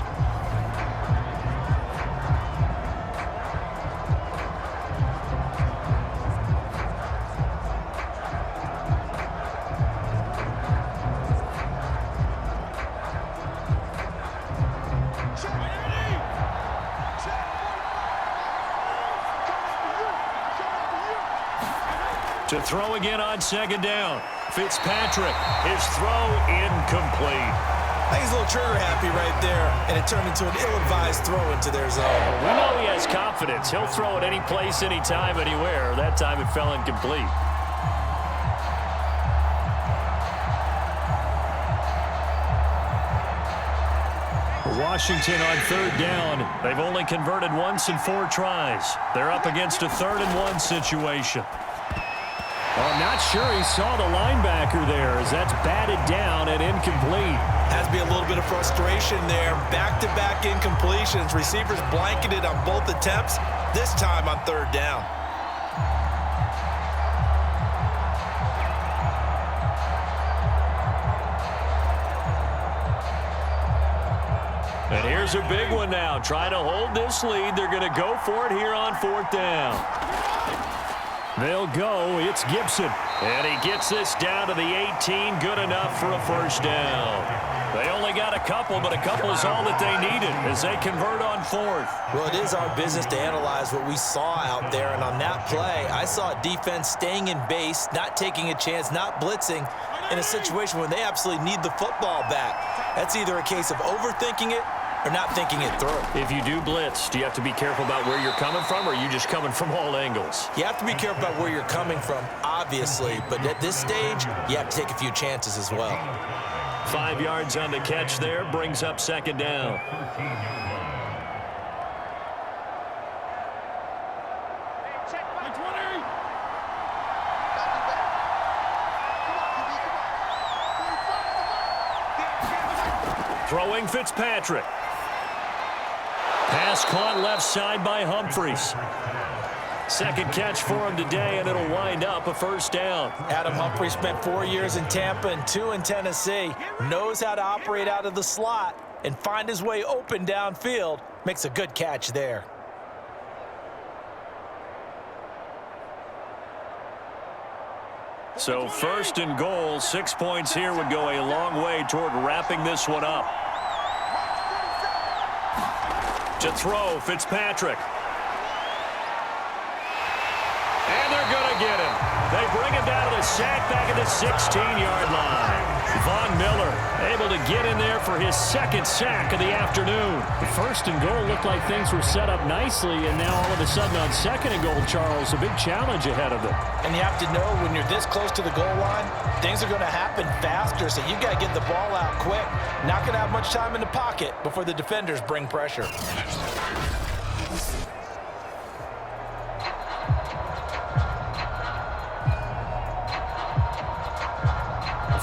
Speaker 2: To throw again on 2nd down. Fitzpatrick, his throw incomplete.
Speaker 3: I think he's a little trigger happy right there, and it turned into an ill-advised throw into their zone.
Speaker 2: We know he has confidence. He'll throw it any place, anytime, anywhere. That time it fell incomplete.
Speaker 6: Washington on 3rd down.
Speaker 2: They've only converted once in 4 tries. They're up against a 3rd and 1 situation.
Speaker 6: I'm not sure he saw the linebacker there as that's batted down and incomplete.
Speaker 3: Has to be a little bit of frustration there. Back-to-back incompletions. Receivers blanketed on both attempts, this time on 3rd down.
Speaker 2: And here's a big one now. Trying to hold this lead. They're going to go for it here on 4th down.
Speaker 6: They'll go. It's Gibson.
Speaker 2: And he gets this down to the 18. Good enough for a 1st down. They only got a couple, but a couple is all that they needed as they convert on 4th.
Speaker 3: Well, it is our business to analyze what we saw out there. And on that play, I saw a defense staying in base, not taking a chance, not blitzing in a situation where they absolutely need the football back. That's either a case of overthinking it or not thinking it through.
Speaker 2: If you do blitz, do you have to be careful about where you're coming from, or are you just coming from all angles?
Speaker 3: You have to be careful about where you're coming from, obviously, but at this stage, you have to take a few chances as well.
Speaker 2: 5 yards on the catch there, brings up 2nd down. Throwing Fitzpatrick. Pass caught left side by Humphries. 2nd catch for him today, and it'll wind up a 1st down.
Speaker 3: Adam Humphries spent 4 years in Tampa and 2 in Tennessee. Knows how to operate out of the slot and find his way open downfield. Makes a good catch there.
Speaker 2: So 1st and goal, 6 points here would go a long way toward wrapping this one up. To throw, Fitzpatrick. And they're going to get him. They bring him down to the sack back at the 16-yard line. Von Miller able to get in there for his 2nd sack of the afternoon.
Speaker 6: The 1st and goal looked like things were set up nicely, and now all of a sudden on 2nd and goal, Charles, a big challenge ahead of them.
Speaker 3: And you have to know when you're this close to the goal line, things are going to happen faster, so you got to get the ball out quick. Not going to have much time in the pocket before the defenders bring pressure.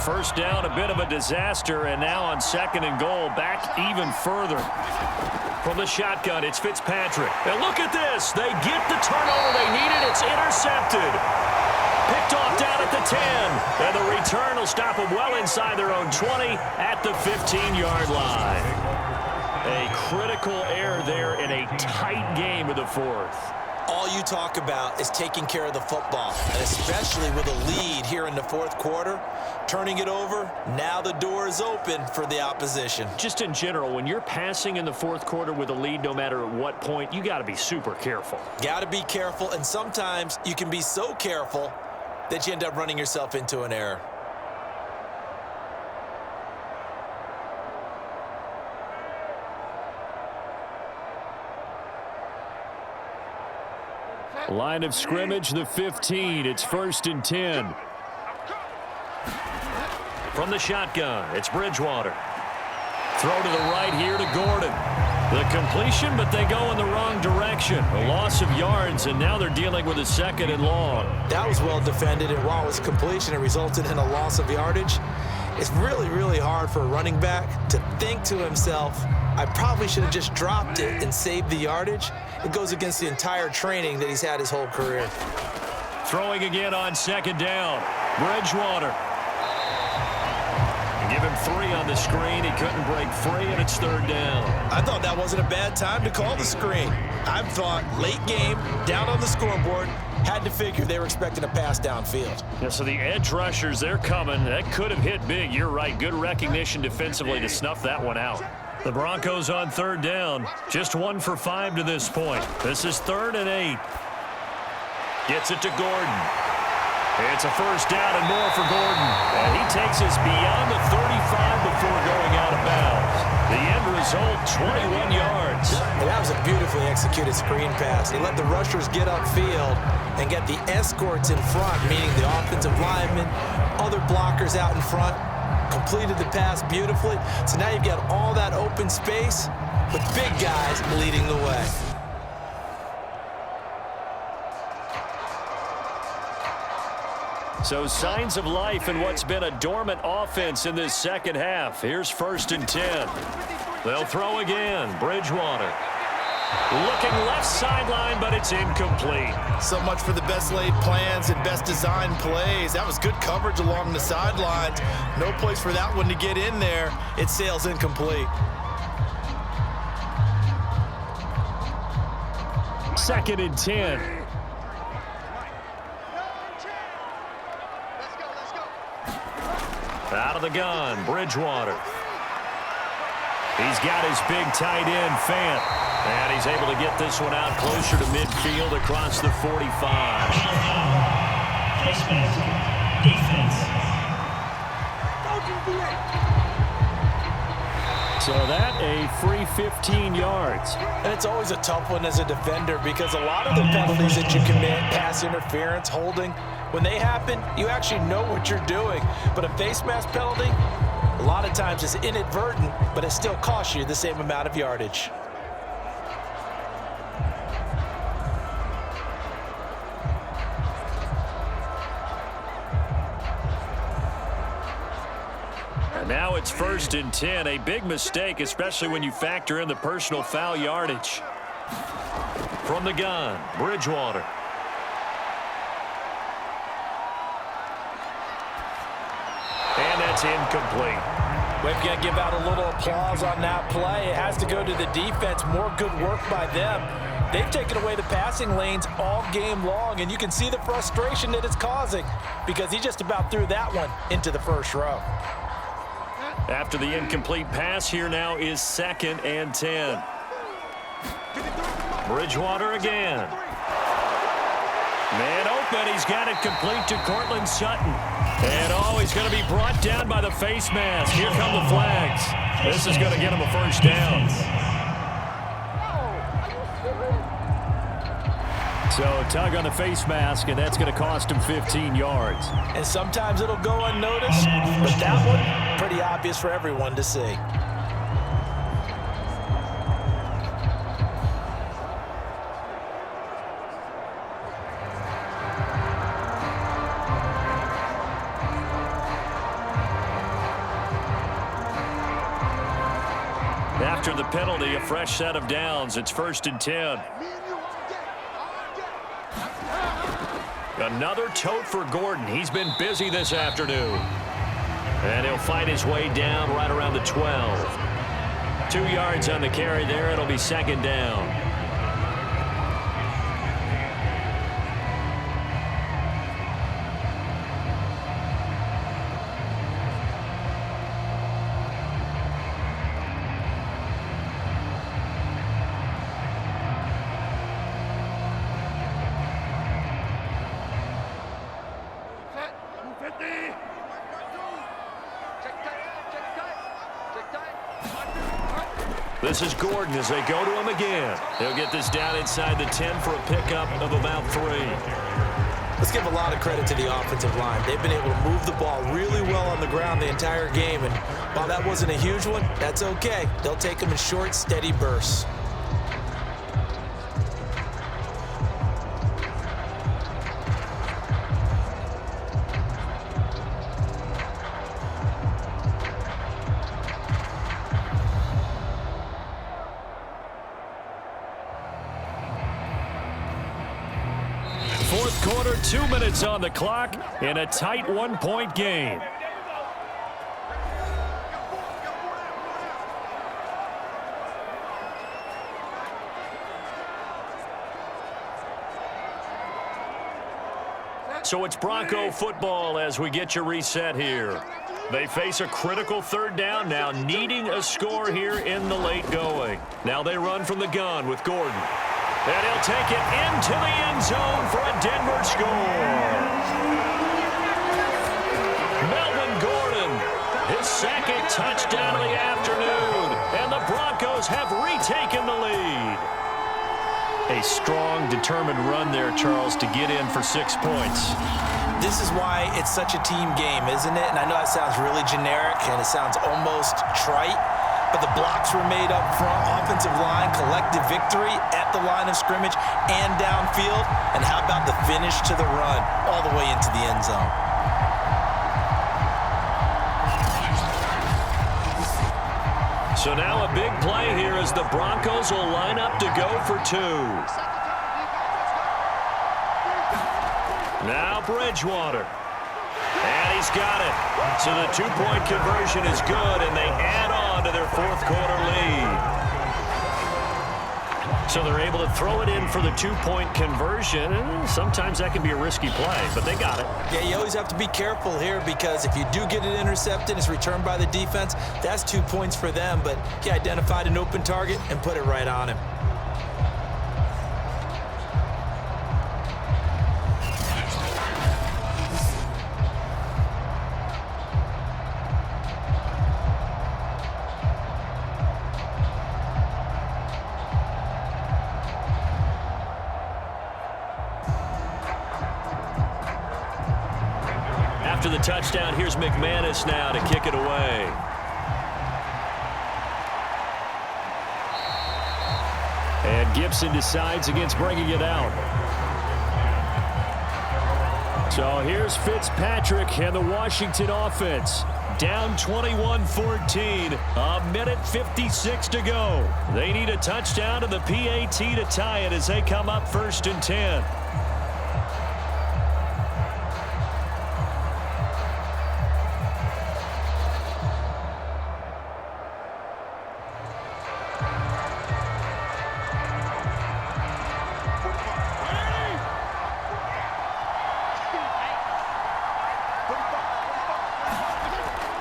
Speaker 2: First down, a bit of a disaster, and now on 2nd and goal, back even further. From the shotgun, it's Fitzpatrick. And look at this. They get the turnover they needed. It's intercepted. Picked off down at the 10. And the return will stop them well inside their own 20 at the 15-yard line. A critical error there in a tight game in the fourth.
Speaker 3: All you talk about is taking care of the football, and especially with a lead here in the fourth quarter. Turning it over, now the door is open for the opposition.
Speaker 2: Just in general, when you're passing in the fourth quarter with a lead, no matter at what point, you got to be super careful.
Speaker 3: Got to be careful, and sometimes you can be so careful that you end up running yourself into an error.
Speaker 6: Line of scrimmage, the 15. It's 1st and 10.
Speaker 2: From the shotgun, it's Bridgewater. Throw to the right here to Gordon. The completion, but they go in the wrong direction. A loss of yards, and now they're dealing with a 2nd and long.
Speaker 3: That was well defended, and while it was completion, it resulted in a loss of yardage. It's really, really hard for a running back to think to himself, I probably should have just dropped it and saved the yardage. It goes against the entire training that he's had his whole career.
Speaker 2: Throwing again on 2nd down. Bridgewater. Give him 3 on the screen. He couldn't break free, and it's 3rd down.
Speaker 3: I thought that wasn't a bad time to call the screen. I thought late game, down on the scoreboard, had to figure they were expecting a pass downfield.
Speaker 2: Yeah, so the edge rushers, they're coming. That could have hit big. You're right. Good recognition defensively to snuff that one out. The Broncos on 3rd down. Just 1 for 5 to this point. This is 3rd and 8. Gets it to Gordon. It's a 1st down and more for Gordon. And he takes us beyond the 35 before going out of bounds. The end result, 21 yards.
Speaker 3: And that was a beautifully executed screen pass. He let the rushers get upfield and get the escorts in front, meaning the offensive linemen, other blockers out in front. Completed the pass beautifully. So now you've got all that open space with big guys leading the way.
Speaker 2: So signs of life in what's been a dormant offense in this second half. Here's 1st and 10. They'll throw again. Bridgewater. Looking left sideline, but it's incomplete.
Speaker 3: So much for the best laid plans and best designed plays. That was good coverage along the sidelines. No place for that one to get in there. It sails incomplete.
Speaker 6: 2nd and 10.
Speaker 2: Out of the gun, Bridgewater. He's got his big tight end, Fant. And he's able to get this one out closer to midfield across the 45.
Speaker 7: Defense.
Speaker 6: So that a free 15 yards.
Speaker 3: And it's always a tough one as a defender because a lot of the penalties that you commit, pass interference, holding, when they happen, you actually know what you're doing. But a face mask penalty, a lot of times it's inadvertent, but it still costs you the same amount of yardage.
Speaker 2: And now it's 1st and 10. A big mistake, especially when you factor in the personal foul yardage. From the gun, Bridgewater. And that's incomplete.
Speaker 3: We've got to give out a little applause on that play. It has to go to the defense. More good work by them. They've taken away the passing lanes all game long, and you can see the frustration that it's causing because he just about threw that one into the first row.
Speaker 2: After the incomplete pass, here now is 2nd and 10. Bridgewater again. Man open, he's got it complete to Cortland Sutton. And he's going to be brought down by the face mask. Here come the flags. This is going to get him a 1st down.
Speaker 6: So tug on the face mask, and that's going to cost him 15 yards.
Speaker 3: And sometimes it'll go unnoticed, but that one, pretty obvious for everyone to see.
Speaker 2: after the penalty, a fresh set of downs. It's 1st and 10. Another tote for Gordon. He's been busy this afternoon. And he'll fight his way down right around the 12. 2 yards on the carry there. It'll be 2nd down. This is Gordon as they go to him again. He'll get this down inside the 10 for a pickup of about 3.
Speaker 3: Let's give a lot of credit to the offensive line. They've been able to move the ball really well on the ground the entire game. And while that wasn't a huge one, that's okay. They'll take them in short, steady bursts.
Speaker 2: Fourth quarter, 2 minutes on the clock in a tight 1-point game. So it's Bronco football as we get you reset here. They face a critical 3rd down now, needing a score here in the late going. Now they run from the gun with Gordon. And he'll take it into the end zone for a Denver score. Melvin Gordon, his 2nd touchdown of the afternoon. And the Broncos have retaken the lead. A strong, determined run there, Charles, to get in for 6 points.
Speaker 3: This is why it's such a team game, isn't it? And I know that sounds really generic and it sounds almost trite, but the blocks were made up front, offensive line, collective victory at the line of scrimmage and downfield. And how about the finish to the run all the way into the end zone?
Speaker 2: So now a big play here as the Broncos will line up to go for 2. Now Bridgewater. And he's got it. So the 2-point conversion is good, and they add on to their 4th quarter lead. So they're able to throw it in for the 2-point conversion, and sometimes that can be a risky play, but they got it.
Speaker 3: Yeah, you always have to be careful here because if you do get it intercepted, it's returned by the defense, that's 2 points for them, but he identified an open target and put it right on him.
Speaker 2: After the touchdown, here's McManus now to kick it away. And Gibson decides against bringing it out. So here's Fitzpatrick and the Washington offense. Down 21-14, a minute 56 to go. They need a touchdown to the PAT to tie it as they come up 1st and 10.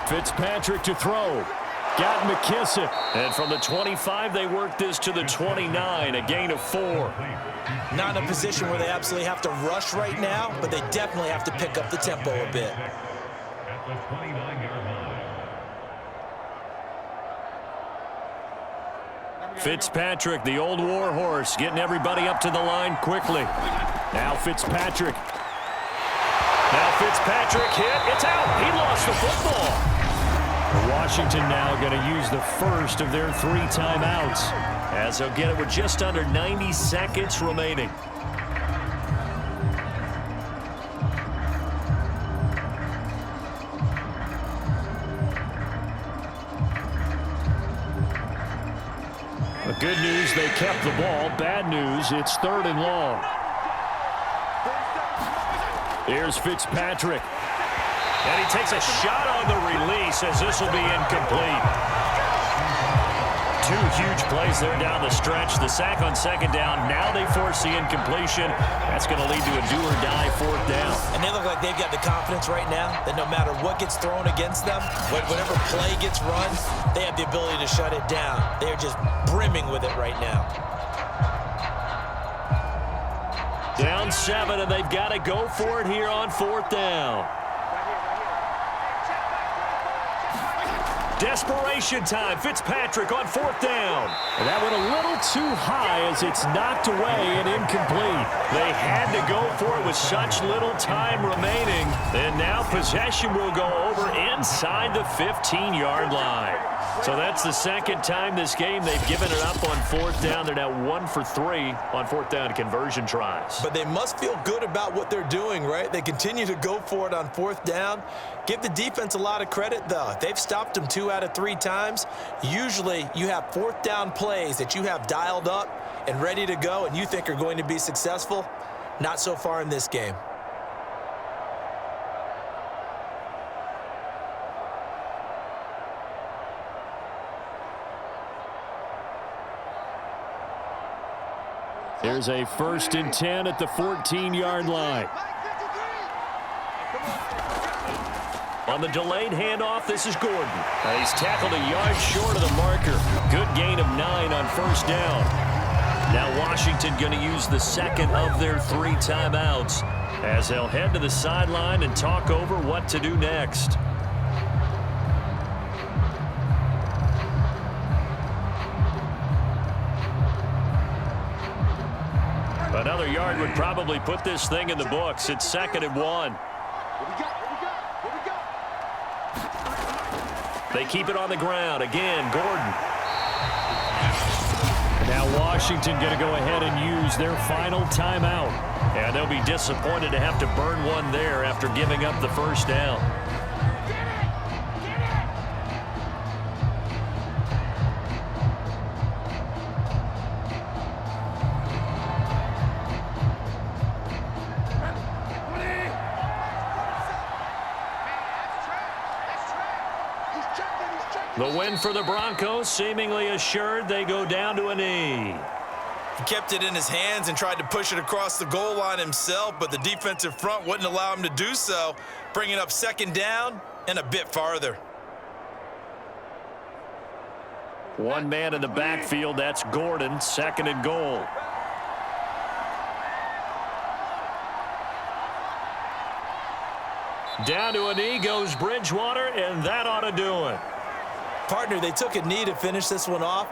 Speaker 2: Fitzpatrick to throw. Got McKissick. And from the 25, they work this to the 29, a gain of 4.
Speaker 3: Not in a position where they absolutely have to rush right now, but they definitely have to pick up the tempo a bit.
Speaker 2: Fitzpatrick, the old war horse, getting everybody up to the line quickly. Now Fitzpatrick. Now Fitzpatrick hit. It's out. He lost the football. Washington now going to use the first of their 3 timeouts, as they'll get it with just under 90 seconds remaining.
Speaker 6: Good news, they kept the ball. Bad news, it's 3rd and long. Here's Fitzpatrick.
Speaker 2: And he takes a shot on the release as this will be incomplete. 2 huge plays there down the stretch. The sack on 2nd down. Now they force the incompletion. That's going to lead to a do-or-die 4th down.
Speaker 3: And they look like they've got the confidence right now that no matter what gets thrown against them, whatever play gets run, they have the ability to shut it down. They're just brimming with it right now.
Speaker 2: Down 7, and they've got to go for it here on 4th down. Desperation time. Fitzpatrick on 4th down.
Speaker 6: And that went a little too high as it's knocked away and incomplete.
Speaker 2: They had to go for it with such little time remaining. And now possession will go over inside the 15-yard line. So that's the 2nd time this game they've given it up on 4th down. They're now 1 for 3 on 4th down conversion tries.
Speaker 3: But they must feel good about what they're doing, right? They continue to go for it on 4th down. Give the defense a lot of credit, though. They've stopped them 2 out of 3 times. Usually you have 4th down plays that you have dialed up and ready to go and you think are going to be successful. Not so far in this game.
Speaker 6: There's a 1st and 10 at the 14-yard line.
Speaker 2: On the delayed handoff, this is Gordon. He's tackled a yard short of the marker. Good gain of 9 on 1st down. Now Washington going to use the 2nd of their 3 timeouts as they'll head to the sideline and talk over what to do next. Another yard would probably put this thing in the books. It's 2nd and 1. They keep it on the ground. Again, Gordon.
Speaker 6: Now Washington going to go ahead and use their final timeout.
Speaker 2: And they'll be disappointed to have to burn one there after giving up the 1st down. The win for the Broncos seemingly assured. They go down to a knee.
Speaker 3: He kept it in his hands and tried to push it across the goal line himself, but the defensive front wouldn't allow him to do so, bringing up 2nd down and a bit farther.
Speaker 2: One man in the backfield, that's Gordon, 2nd and goal. Down to a knee goes Bridgewater, and that ought to do it.
Speaker 3: Partner, they took a knee to finish this one off.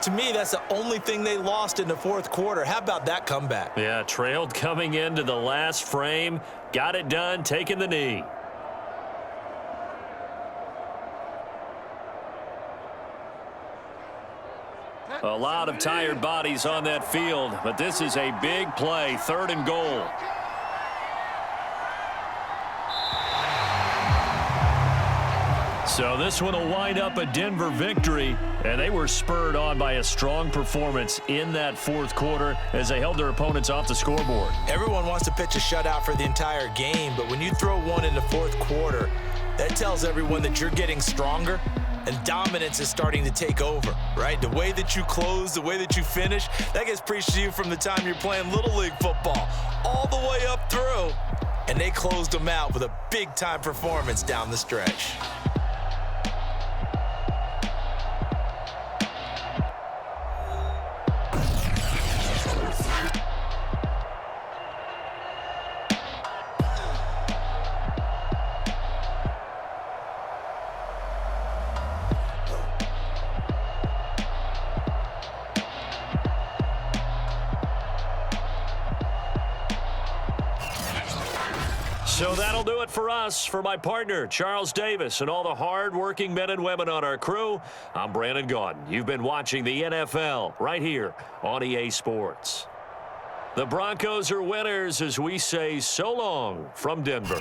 Speaker 3: To me, that's the only thing they lost in the 4th quarter. How about that comeback?
Speaker 2: Yeah, trailed coming into the last frame. Got it done, taking the knee. A lot of tired bodies on that field, but this is a big play, 3rd and goal. So this one will wind up a Denver victory, and they were spurred on by a strong performance in that 4th quarter as they held their opponents off the scoreboard.
Speaker 3: Everyone wants to pitch a shutout for the entire game, but when you throw one in the 4th quarter, that tells everyone that you're getting stronger and dominance is starting to take over, right? The way that you close, the way that you finish, that gets preached to you from the time you're playing Little League football all the way up through, and they closed them out with a big-time performance down the stretch.
Speaker 2: So that'll do it for us. For my partner, Charles Davis, and all the hard-working men and women on our crew, I'm Brandon Gaudin. You've been watching the NFL right here on EA Sports. The Broncos are winners as we say so long from Denver.